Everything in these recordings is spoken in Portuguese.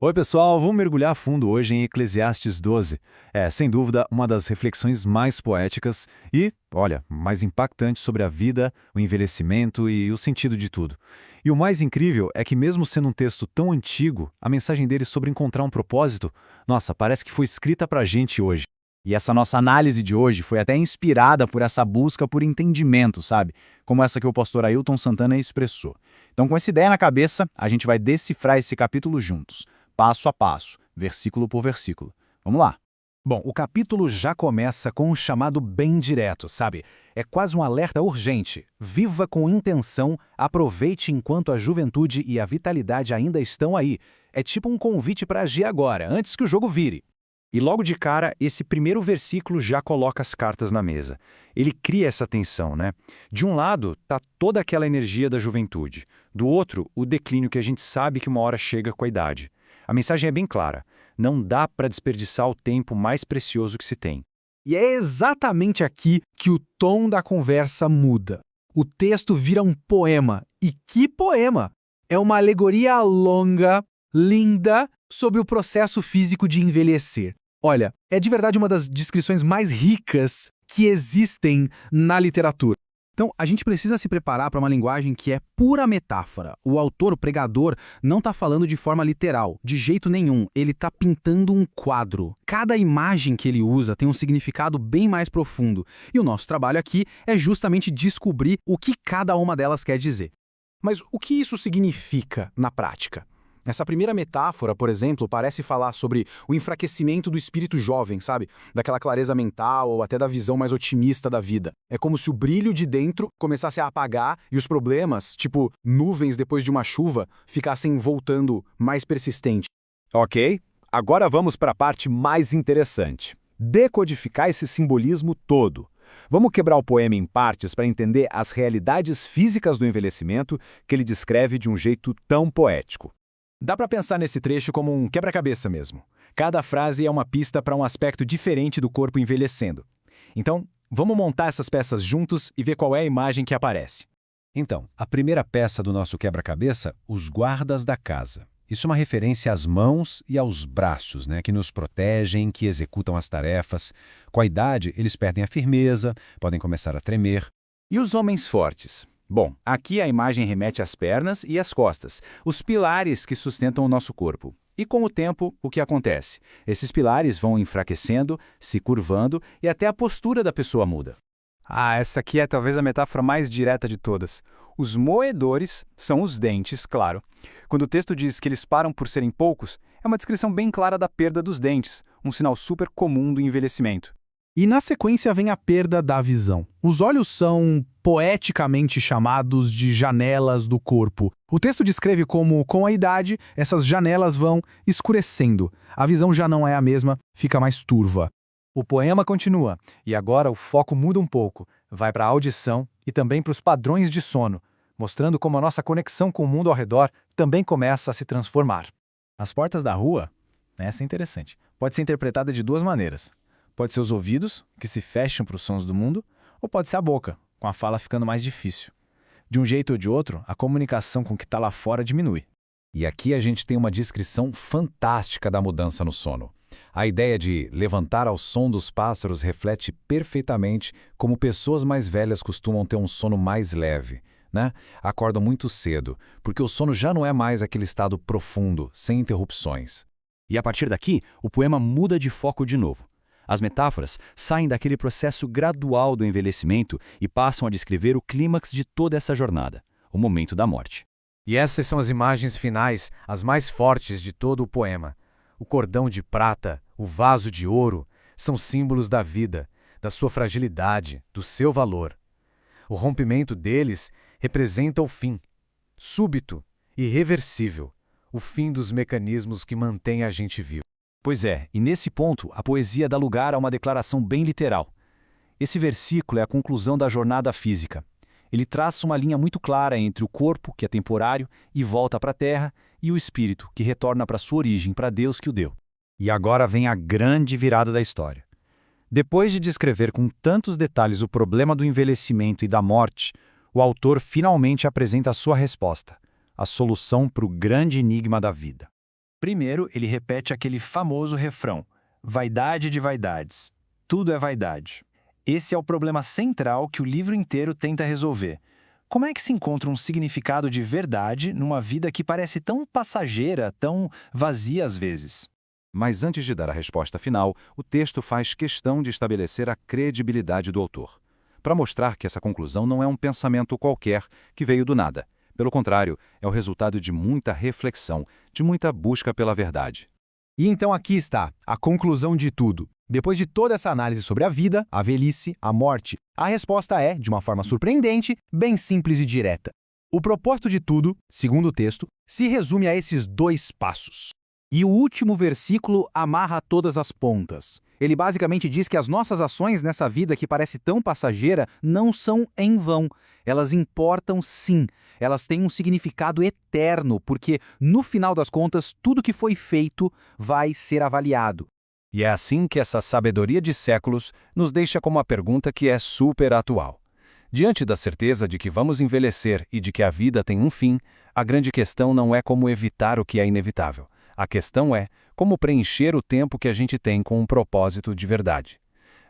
Oi, pessoal, vamos mergulhar a fundo hoje em Eclesiastes 12. É, sem dúvida, uma das reflexões mais poéticas e, olha, mais impactantes sobre a vida, o envelhecimento e o sentido de tudo. E o mais incrível é que, mesmo sendo um texto tão antigo, a mensagem dele sobre encontrar um propósito, nossa, parece que foi escrita pra gente hoje. E essa nossa análise de hoje foi até inspirada por essa busca por entendimento, sabe? Como essa que o pastor Ailton Santana expressou. Então, com essa ideia na cabeça, a gente vai decifrar esse capítulo juntos, passo a passo, versículo por versículo. Vamos lá. Bom, o capítulo já começa com um chamado bem direto, sabe? É quase um alerta urgente. Viva com intenção, aproveite enquanto a juventude e a vitalidade ainda estão aí. É tipo um convite para agir agora, antes que o jogo vire. E logo de cara, esse primeiro versículo já coloca as cartas na mesa. Ele cria essa tensão, né? De um lado, tá toda aquela energia da juventude. Do outro, o declínio que a gente sabe que uma hora chega com a idade. A mensagem é bem clara. Não dá para desperdiçar o tempo mais precioso que se tem. E é exatamente aqui que o tom da conversa muda. O texto vira um poema. E que poema! É uma alegoria longa, linda, sobre o processo físico de envelhecer. Olha, é de verdade uma das descrições mais ricas que existem na literatura. Então, a gente precisa se preparar para uma linguagem que é pura metáfora. O autor, o pregador, não está falando de forma literal, de jeito nenhum. Ele está pintando um quadro. Cada imagem que ele usa tem um significado bem mais profundo. E o nosso trabalho aqui é justamente descobrir o que cada uma delas quer dizer. Mas o que isso significa na prática? Essa primeira metáfora, por exemplo, parece falar sobre o enfraquecimento do espírito jovem, sabe? Daquela clareza mental ou até da visão mais otimista da vida. É como se o brilho de dentro começasse a apagar e os problemas, tipo nuvens depois de uma chuva, ficassem voltando mais persistente. Ok, agora vamos para a parte mais interessante. Decodificar esse simbolismo todo. Vamos quebrar o poema em partes para entender as realidades físicas do envelhecimento que ele descreve de um jeito tão poético. Dá para pensar nesse trecho como um quebra-cabeça mesmo. Cada frase é uma pista para um aspecto diferente do corpo envelhecendo. Então, vamos montar essas peças juntos e ver qual é a imagem que aparece. Então, a primeira peça do nosso quebra-cabeça, os guardas da casa. Isso é uma referência às mãos e aos braços, né, que nos protegem, que executam as tarefas. Com a idade, eles perdem a firmeza, podem começar a tremer. E os homens fortes? Bom, aqui a imagem remete às pernas e às costas, os pilares que sustentam o nosso corpo. E com o tempo, o que acontece? Esses pilares vão enfraquecendo, se curvando e até a postura da pessoa muda. Essa aqui é talvez a metáfora mais direta de todas. Os moedores são os dentes, claro. Quando o texto diz que eles param por serem poucos, é uma descrição bem clara da perda dos dentes, um sinal super comum do envelhecimento. E na sequência vem a perda da visão. Os olhos são poeticamente chamados de janelas do corpo. O texto descreve como, com a idade, essas janelas vão escurecendo. A visão já não é a mesma, fica mais turva. O poema continua, e agora o foco muda um pouco. Vai para a audição e também para os padrões de sono, mostrando como a nossa conexão com o mundo ao redor também começa a se transformar. As portas da rua, essa é interessante, pode ser interpretada de duas maneiras. Pode ser os ouvidos, que se fecham para os sons do mundo, ou pode ser a boca, com a fala ficando mais difícil. De um jeito ou de outro, a comunicação com o que está lá fora diminui. E aqui a gente tem uma descrição fantástica da mudança no sono. A ideia de levantar ao som dos pássaros reflete perfeitamente como pessoas mais velhas costumam ter um sono mais leve, né? Acordam muito cedo, porque o sono já não é mais aquele estado profundo, sem interrupções. E a partir daqui, o poema muda de foco de novo. As metáforas saem daquele processo gradual do envelhecimento e passam a descrever o clímax de toda essa jornada, o momento da morte. E essas são as imagens finais, as mais fortes de todo o poema. O cordão de prata, o vaso de ouro, são símbolos da vida, da sua fragilidade, do seu valor. O rompimento deles representa o fim, súbito, irreversível, o fim dos mecanismos que mantêm a gente vivo. Pois é, e nesse ponto a poesia dá lugar a uma declaração bem literal. Esse versículo é a conclusão da jornada física. Ele traça uma linha muito clara entre o corpo, que é temporário, e volta para a terra, e o espírito, que retorna para sua origem, para Deus que o deu. E agora vem a grande virada da história. Depois de descrever com tantos detalhes o problema do envelhecimento e da morte, o autor finalmente apresenta a sua resposta, a solução para o grande enigma da vida. Primeiro, ele repete aquele famoso refrão: vaidade de vaidades. Tudo é vaidade. Esse é o problema central que o livro inteiro tenta resolver. Como é que se encontra um significado de verdade numa vida que parece tão passageira, tão vazia às vezes? Mas antes de dar a resposta final, o texto faz questão de estabelecer a credibilidade do autor, para mostrar que essa conclusão não é um pensamento qualquer que veio do nada. Pelo contrário, é o resultado de muita reflexão, de muita busca pela verdade. E então aqui está a conclusão de tudo. Depois de toda essa análise sobre a vida, a velhice, a morte, a resposta é, de uma forma surpreendente, bem simples e direta. O propósito de tudo, segundo o texto, se resume a esses 2 passos. E o último versículo amarra todas as pontas. Ele basicamente diz que as nossas ações nessa vida que parece tão passageira não são em vão. Elas importam sim. Elas têm um significado eterno, porque, no final das contas, tudo que foi feito vai ser avaliado. E é assim que essa sabedoria de séculos nos deixa com uma pergunta que é super atual. Diante da certeza de que vamos envelhecer e de que a vida tem um fim, a grande questão não é como evitar o que é inevitável. A questão é como preencher o tempo que a gente tem com um propósito de verdade.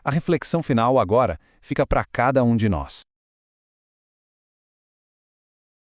A reflexão final agora fica para cada um de nós.